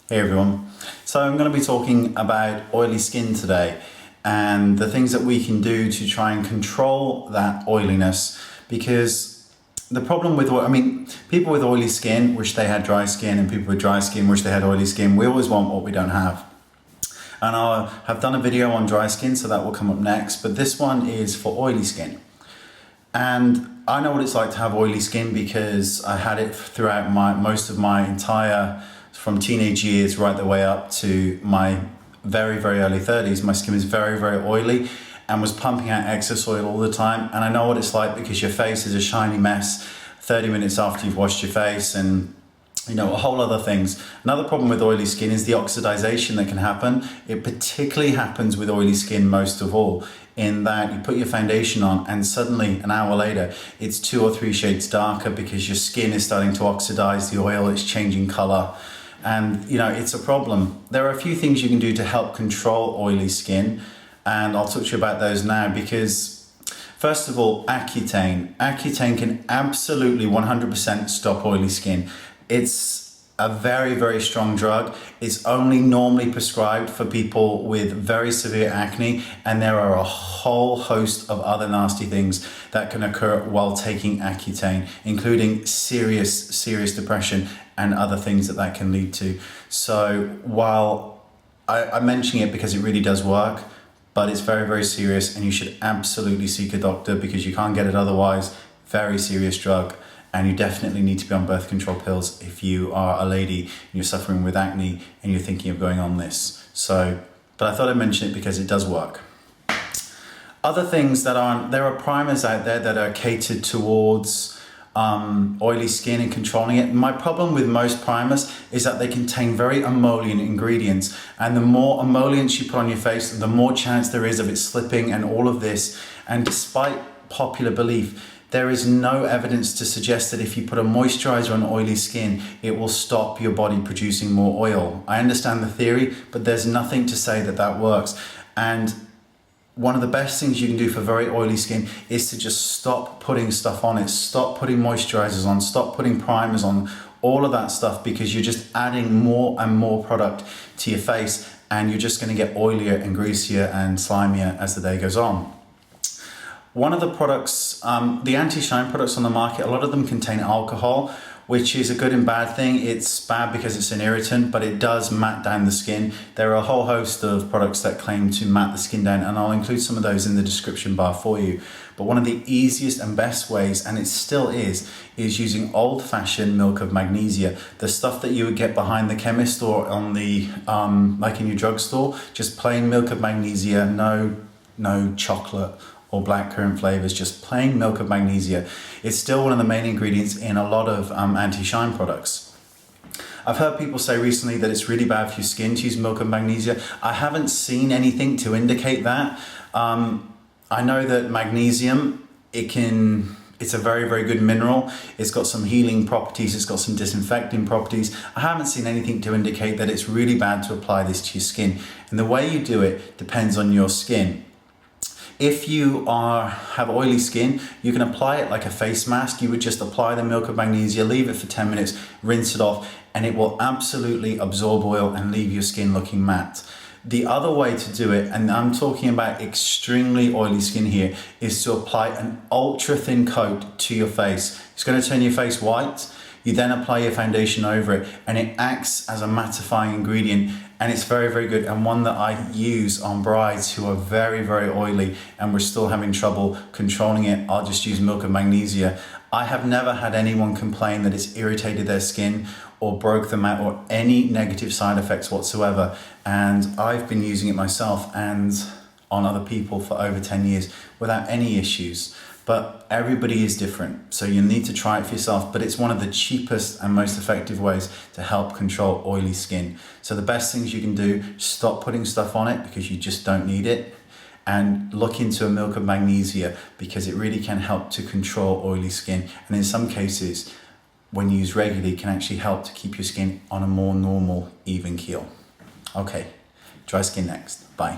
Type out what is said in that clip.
Hey everyone. So I'm going to be talking about oily skin today and the things that we can do to try and control that oiliness, because the problem with, people with oily skin wish they had dry skin, and people with dry skin wish they had oily skin. We always want what we don't have. And I have done a video on dry skin, so that will come up next, but this one is for oily skin. And I know what it's like to have oily skin because I had it throughout most of my entire, from teenage years right the way up to my very, very early 30s. My skin was very, very oily and was pumping out excess oil all the time. And I know what it's like because your face is a shiny mess 30 minutes after you've washed your face, and a whole other things. Another problem with oily skin is the oxidization that can happen. It particularly happens with oily skin most of all, in that you put your foundation on and suddenly an hour later it's 2 or 3 shades darker because your skin is starting to oxidize the oil, it's changing color. And it's a problem. There are a few things you can do to help control oily skin, and I'll talk to you about those now. Because first of all, Accutane. Accutane can absolutely 100% stop oily skin. It's a very, very strong drug. It's only normally prescribed for people with very severe acne, and there are a whole host of other nasty things that can occur while taking Accutane, including serious depression and other things that can lead to. So while I'm mentioning it because it really does work, but it's very, very serious, and you should absolutely seek a doctor because you can't get it otherwise. Very serious drug. And you definitely need to be on birth control pills if you are a lady and you're suffering with acne and you're thinking of going on this. But I thought I'd mention it because it does work. Other things there are primers out there that are catered towards oily skin and controlling it. My problem with most primers is that they contain very emollient ingredients, and the more emollients you put on your face, the more chance there is of it slipping and all of this. And despite popular belief, there is no evidence to suggest that if you put a moisturizer on oily skin, it will stop your body producing more oil. I understand the theory, but there's nothing to say that works. And one of the best things you can do for very oily skin is to just stop putting stuff on it. Stop putting moisturizers on, stop putting primers on, all of that stuff, because you're just adding more and more product to your face, and you're just going to get oilier and greasier and slimier as the day goes on. One of the products, the anti-shine products on the market, a lot of them contain alcohol, which is a good and bad thing. It's bad because it's an irritant, but it does matte down the skin. There are a whole host of products that claim to matte the skin down, and I'll include some of those in the description bar for you. But one of the easiest and best ways, and it still is using old-fashioned milk of magnesia, the stuff that you would get behind the chemist or on the, like in your drugstore, just plain milk of magnesia, no chocolate or blackcurrant flavors, just plain milk of magnesia. It's still one of the main ingredients in a lot of anti-shine products. I've heard people say recently that it's really bad for your skin to use milk of magnesia. I haven't seen anything to indicate that. I know that magnesium, it's a very, very good mineral. It's got some healing properties. It's got some disinfecting properties. I haven't seen anything to indicate that it's really bad to apply this to your skin. And the way you do it depends on your skin. If you have oily skin, you can apply it like a face mask. You would just apply the milk of magnesia, leave it for 10 minutes, rinse it off, and it will absolutely absorb oil and leave your skin looking matte. The other way to do it, and I'm talking about extremely oily skin here, is to apply an ultra thin coat to your face. It's going to turn your face white. You then apply your foundation over it, and it acts as a mattifying ingredient, and it's very, very good, and one that I use on brides who are very, very oily and we're still having trouble controlling it. I'll just use milk of magnesia. I have never had anyone complain that it's irritated their skin or broke them out or any negative side effects whatsoever, and I've been using it myself and on other people for over 10 years without any issues. But everybody is different, so you need to try it for yourself. But it's one of the cheapest and most effective ways to help control oily skin. So the best things you can do, stop putting stuff on it because you just don't need it, and look into a milk of magnesia because it really can help to control oily skin. And in some cases, when used regularly, can actually help to keep your skin on a more normal, even keel. Okay, dry skin next. Bye.